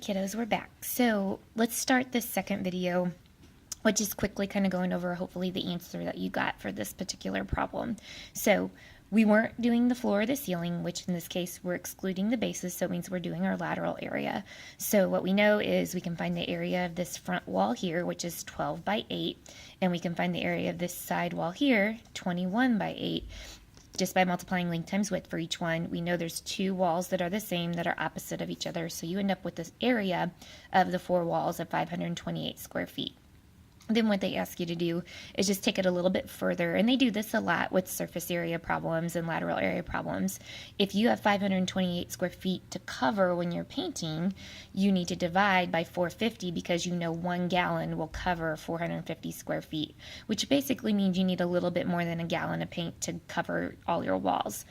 kiddos, we're back. So let's start this second video, which is quickly kind of going over hopefully the answer that you got for this particular problem. So we weren't doing the floor or the ceiling, which in this case we're excluding the bases, so it means we're doing our lateral area. So what we know is we can find the area of this front wall here, which is 12 by 8, and we can find the area of this side wall here, 21 by 8. Just by multiplying length times width for each one. We know there's two walls that are the same that are opposite of each other, so you end up with this area of the four walls of 528 square feet. Then what they ask you to do is just take it a little bit further, and they do this a lot with surface area problems and lateral area problems. If you have 528 square feet to cover when you're painting, you need to divide by 450 because you know 1 gallon will cover 450 square feet, which basically means you need a little bit more than a gallon of paint to cover all your walls.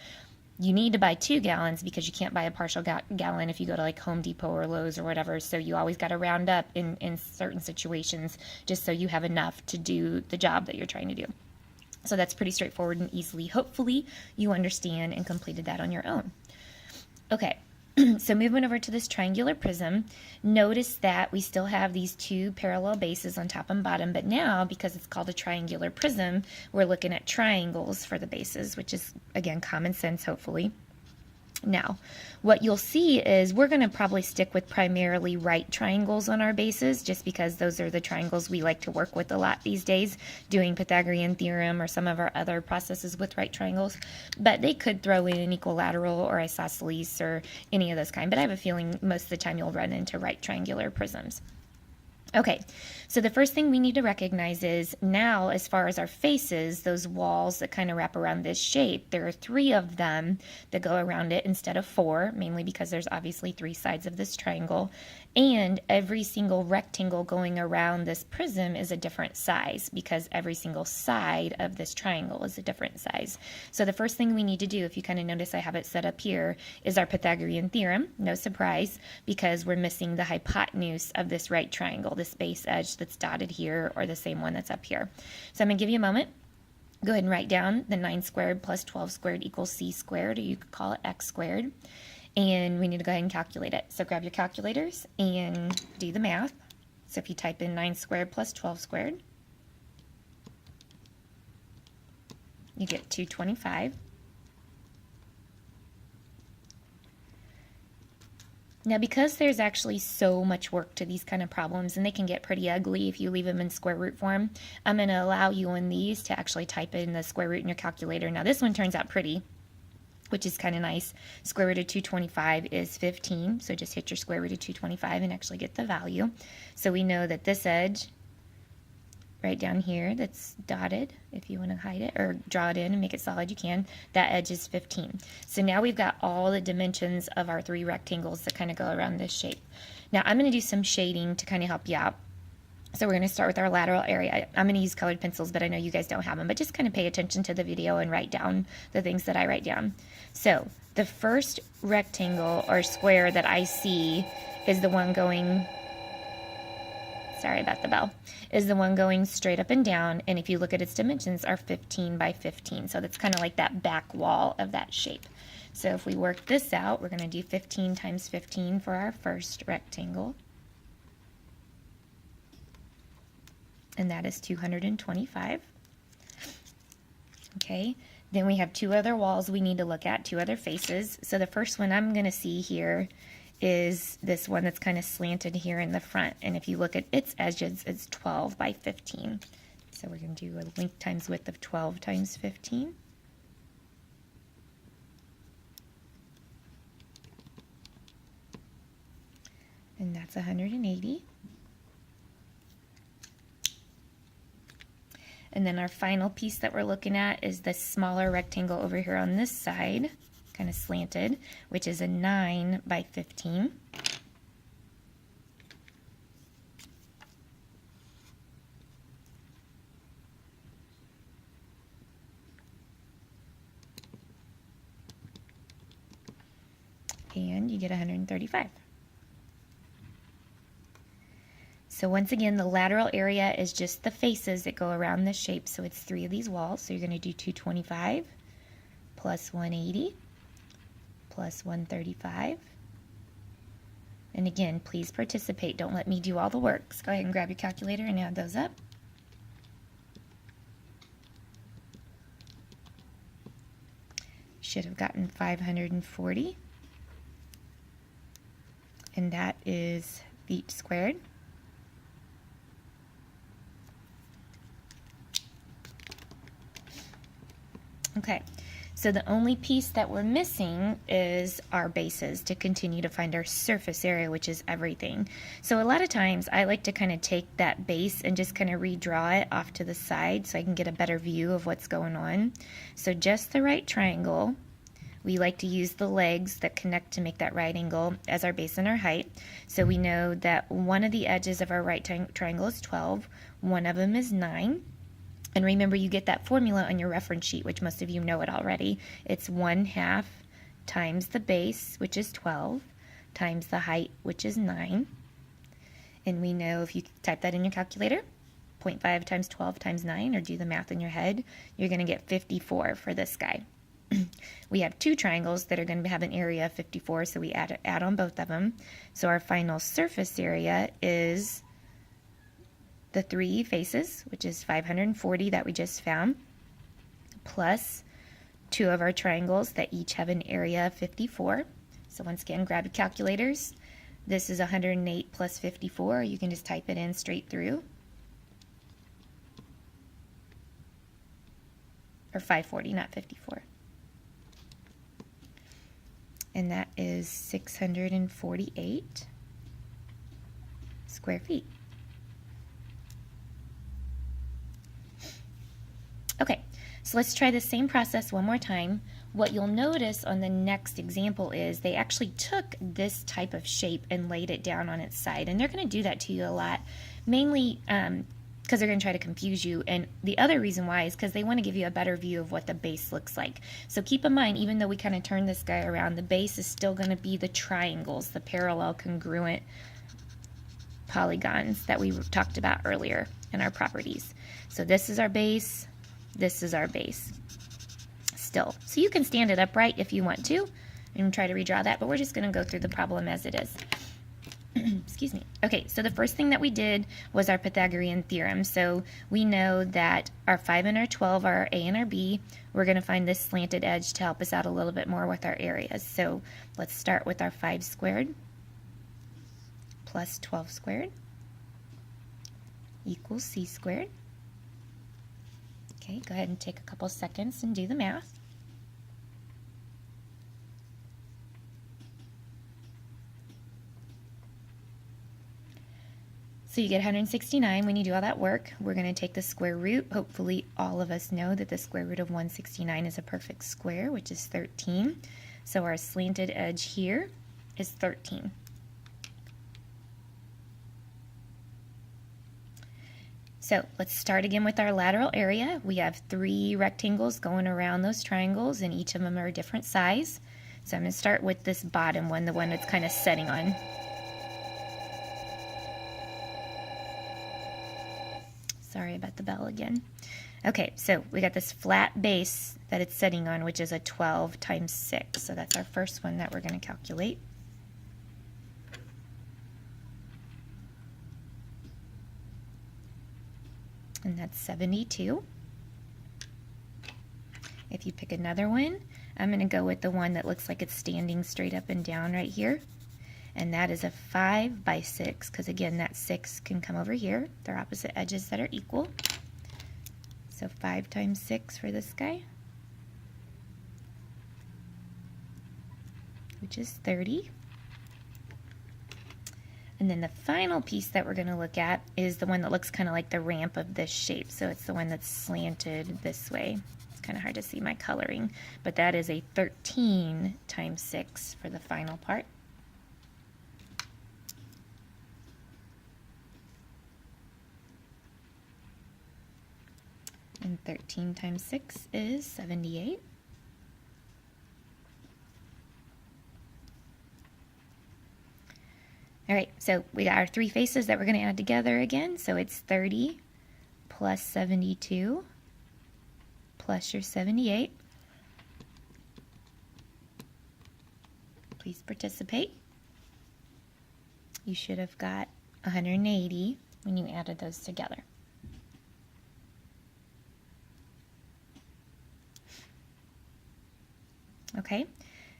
You need to buy 2 gallons because you can't buy a partial gallon if you go to like Home Depot or Lowe's or whatever. So you always got to round up in certain situations just so you have enough to do the job that you're trying to do. So that's pretty straightforward and easily. Hopefully you understand and completed that on your own. Okay. So moving over to this triangular prism, notice that we still have these two parallel bases on top and bottom, but now because it's called a triangular prism, we're looking at triangles for the bases, which is, again, common sense, hopefully. Now, what you'll see is we're going to probably stick with primarily right triangles on our bases just because those are the triangles we like to work with a lot these days, doing Pythagorean theorem or some of our other processes with right triangles. But they could throw in an equilateral or isosceles or any of those kind, but I have a feeling most of the time you'll run into right triangular prisms. Okay, so the first thing we need to recognize is now as far as our faces, those walls that kind of wrap around this shape, there are 3 of them that go around it instead of 4, mainly because there's obviously 3 sides of this triangle, and every single rectangle going around this prism is a different size because every single side of this triangle is a different size. So the first thing we need to do, if you kind of notice I have it set up here, is our Pythagorean theorem. No surprise, because we're missing the hypotenuse of this right triangle, this base edge that's dotted here or the same one that's up here. So I'm going to give you a moment. Go ahead and write down the 9 squared plus 12 squared equals c squared, or you could call it x squared. And we need to go ahead and calculate it. So grab your calculators and do the math. So if you type in 9 squared plus 12 squared, you get 225. Now, because there's actually so much work to these kind of problems, and they can get pretty ugly if you leave them in square root form, I'm going to allow you in these to actually type in the square root in your calculator. Now, this one turns out pretty, which is kind of nice. Square root of 225 is 15, so just hit your square root of 225 and actually get the value. So we know that this edge right down here that's dotted, if you want to hide it or draw it in and make it solid, you can. That edge is 15. So now we've got all the dimensions of our 3 rectangles that kind of go around this shape. Now I'm going to do some shading to kind of help you out. So we're going to start with our lateral area. I'm going to use colored pencils, but I know you guys don't have them, but just kind of pay attention to the video and write down the things that I write down. So the first rectangle or square that I see is the one going, sorry about the bell, is the one going straight up and down, and if you look at its dimensions are 15 by 15, so that's kind of like that back wall of that shape. So if we work this out, we're going to do 15 times 15 for our first rectangle, and that is 225. Okay, then we have 2 other walls we need to look at, 2 other faces. So the first one I'm going to see here is this one that's kind of slanted here in the front, and if you look at its edges, it's 12 by 15. So we're going to do a length times width of 12 times 15. And that's 180. And then our final piece that we're looking at is this smaller rectangle over here on this side, kind of slanted, which is a 9 by 15. And you get 135. So once again, the lateral area is just the faces that go around this shape. So it's 3 of these walls. So you're going to do 225 plus 180 plus 135 And again, please participate. Don't let me do all the work. So go ahead and grab your calculator and add those up. Should have gotten 540. And that is feet squared. Okay, so the only piece that we're missing is our bases to continue to find our surface area, which is everything. So a lot of times I like to kind of take that base and just kind of redraw it off to the side so I can get a better view of what's going on. So just the right triangle. We like to use the legs that connect to make that right angle as our base and our height. So we know that one of the edges of our right triangle is 12, one of them is 9. And remember, you get that formula on your reference sheet, which most of you know it already. It's 1/2 times the base, which is 12, times the height, which is 9. And we know if you type that in your calculator, 0.5 times 12 times 9, or do the math in your head, you're going to get 54 for this guy. We have two triangles that are going to have an area of 54, so we add on both of them. So our final surface area is the 3 faces, which is 540 that we just found, plus 2 of our triangles that each have an area of 54. So once again, grab your calculators. This is 108 plus 54. You can just type it in straight through. Or 540, not 54. And that is 648 square feet. Okay, so let's try the same process one more time. What you'll notice on the next example is they actually took this type of shape and laid it down on its side. And they're going to do that to you a lot, mainly because they're going to try to confuse you. And the other reason why is because they want to give you a better view of what the base looks like. So keep in mind, even though we kind of turn this guy around, the base is still going to be the triangles, the parallel congruent polygons that we talked about earlier in our properties. So this is our base. This is our base still. So you can stand it upright if you want to and try to redraw that, but we're just going to go through the problem as it is. Excuse me. Okay, so the first thing that we did was our Pythagorean theorem. So we know that our 5 and our 12 are our A and our B. We're going to find this slanted edge to help us out a little bit more with our areas. So let's start with our 5 squared plus 12 squared equals C squared. Okay, go ahead and take a couple seconds and do the math. So you get 169 when you do all that work. We're going to take the square root. Hopefully all of us know that the square root of 169 is a perfect square, which is 13. So our slanted edge here is 13. So let's start again with our lateral area. We have 3 rectangles going around those triangles, and each of them are a different size. So I'm going to start with this bottom one, the one that's kind of setting on. Sorry about the bell again. Okay, so we got this flat base that it's setting on, which is a 12 times 6. So that's our first one that we're going to calculate. And that's 72. If you pick another one, I'm going to go with the one that looks like it's standing straight up and down right here. And that is a 5 by 6, because again, that 6 can come over here. They're opposite edges that are equal. So 5 times 6 for this guy, which is 30. And then the final piece that we're going to look at is the one that looks kind of like the ramp of this shape. So it's the one that's slanted this way. It's kind of hard to see my coloring, but that is a 13 times 6 for the final part. And 13 times 6 is 78. All right, so we got our 3 faces that we're going to add together again. So it's 30 plus 72 plus your 78. Please participate. you should have got 180 when you added those together. Okay,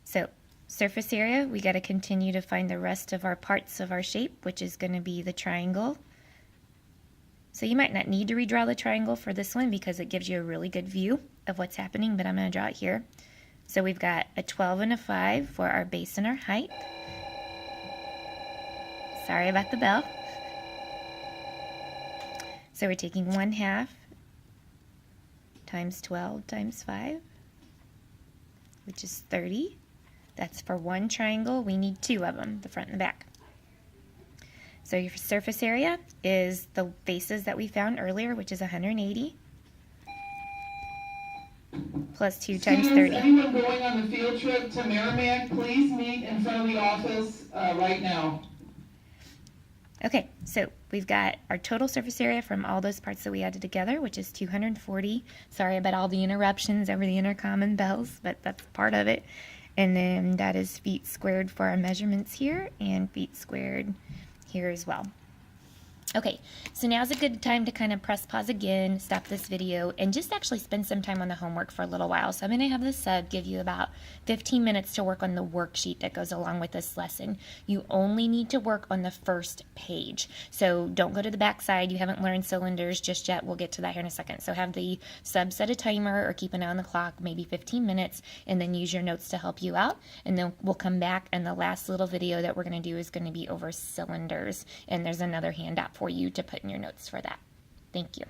so surface area, we got to continue to find the rest of our parts of our shape, which is going to be the triangle. So you might not need to redraw the triangle for this one because it gives you a really good view of what's happening, but I'm going to draw it here. So we've got a 12 and a 5 for our base and our height. Sorry about the bell. So we're taking 1/2 times 12 times 5, which is 30. That's for one triangle. We need 2 of them, the front and the back. So your surface area is the faces that we found earlier, which is 180, plus 2 times 30. Anyone going on the field trip to Merrimack, please meet in front of the office right now. Okay, so we've got our total surface area from all those parts that we added together, which is 240. Sorry about all the interruptions over the intercom and bells, but that's part of it. And then that is feet squared for our measurements here, and feet squared here as well. Okay, so now's a good time to kind of press pause again, stop this video, and just actually spend some time on the homework for a little while. So I'm going to have the sub give you about 15 minutes to work on the worksheet that goes along with this lesson. You only need to work on the first page. So don't go to the back side. You haven't learned cylinders just yet. We'll get to that here in a second. So have the sub set a timer or keep an eye on the clock, maybe 15 minutes, and then use your notes to help you out. And then we'll come back, and the last little video that we're going to do is going to be over cylinders. And there's another handout for you to put in your notes for that. Thank you.